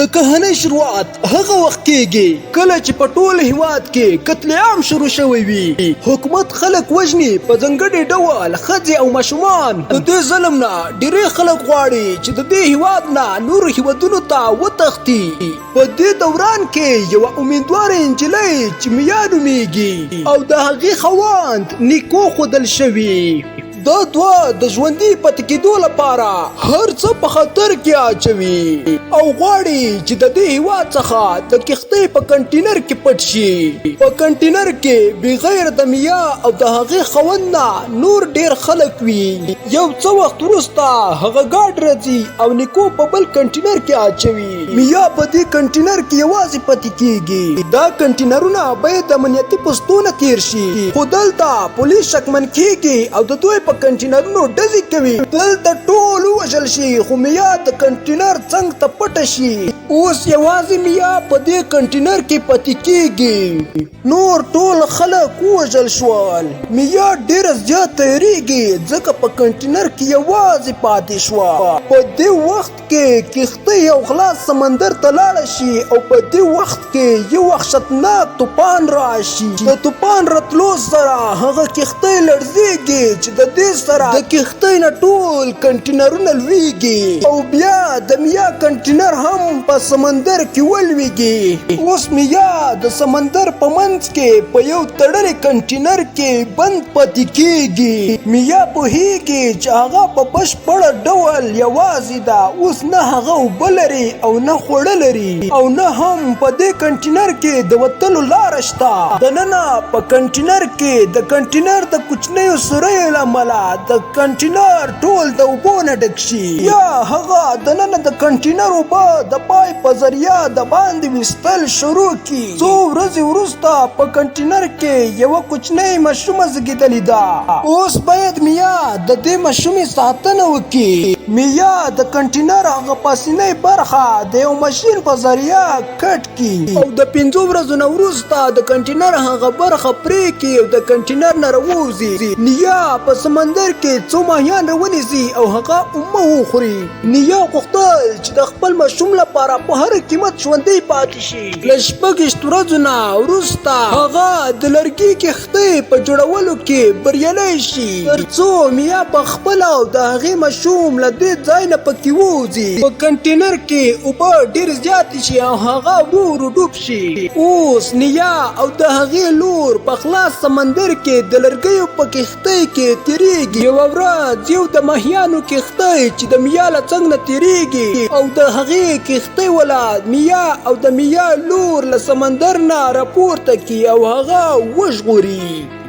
د کهنۍ شروعات هغه وخت کېږي کله چې په ټول هیواد کې قتل عام شروع شوی وي. حکومت خلک وژني په ځانګړي ډول ښځې او ماشومان. د دې ظلم نه ډېری خلک غواړي چې د دې هیواد نه نورو هیوادونو ته وتښتي. په دې دوران کې یوه امیدواره نجلۍ چې میا نومیږي او د هغې خاوند نیکو ښودل شوي، دا دوه د ژوندي پاتې کېدو لپاره هر څه په خطر کې اچوي او غواړي چې د دې هیواد څخه د کښتۍ په کنټینر کې پټ شي. په کنټینر کې بغیر د میا او د هغې خاوند نه نور ډېر خلک وي. یو څه وخت وروسته هغه ګاډ راځي او نیکو په بل کنټینر کې اچوي. میا په دې کنټینر کې یوازې پاتې کېږي. دا کنټینرونه باید د امنیتي پوستونه تیر شي، خو دلته پولیس شکمن کېږي او د دوی په کنټینرونو ډزې کوي. دلته ټول ووژل شي خو میا د کنټینر څنګ ته پټه شي. اوس یوازې میا په دې کنټینر کې پاتې کېږي. نور ټول خلک ووژل شول. میا ډېره زیات تیریږي ځکه په کنټینر کې یوازې پاتې شوه. په دې وخت کې کښتۍ یو خلاص سمندر ته لاړه شي او په دې وخت کې یو وحشتناک طوفان راشي. د طوفان راتلو سره هغه کښتۍ لړزېږي چې د دې سره د کښتۍ نه ټول کنټینرونه لویږي او بیا د میا کنټینر هم په سمندر کې ولویږي. اوس میا د سمندر په منځ کې په یو تړلي کنټینر کې بند پاتې کېږي. میا پوهېږي چې هغه په بشپړه ډول یوازې ده. اوس نه هغه اوبه لري او نه خوړه لري او نه هم په دې کنټینر کې د وتلو لاره شته. دننه په کنټینر کې د کنټینر د کوچنیو سوریو له امله د کنټینر ټول د اوبو نه ډک شي. یا هغه دننه د کنټینر اوبه د پایپ په ذریعه د باندې ویستل شروع کړي. څو ورځې وروسته په کنټینر کې یوه کوچنۍ ماشومه زیږېدلې ده. اوس باید میا د دې ماشومې ساتنه وکړي. میا د کنټینر هغه پاسنۍ برخه د یو ماشین په ذریعه کټ کړي او د 5 ورځو نه وروسته د کنټینر هغه برخه پرې کړي او د کنټینر نه راووځي. نیا په سمندر کې څو ماهیان راونیسي او هغه اومه وخوري. نیا غوښتل چې د خپل ماشوم لپاره په هر قیمت ژوندی پاتې شي. له 6 ورځو نه وروسته هغه د لرګي کښتۍ په جوړولو کې بریالی شي تر څو میا په خپله او د هغې ماشوم له دې ځای نه پکې ووځي. په کنټینر کې اوبه ډېرې زیاتې شي او هغه ورو ورو ډوب شي. اوس نیا او د هغې لور په خلاص سمندر کې د لرګیو په کښتۍ کې تیریږي. یوه ورځ یو د ماهیانو کښتۍ چې د میا له څنګ نه تیریږي او د هغې کښتۍ ولاد میا او د میا لور له سمندر نه راپورته کړي او هغه وژغوري.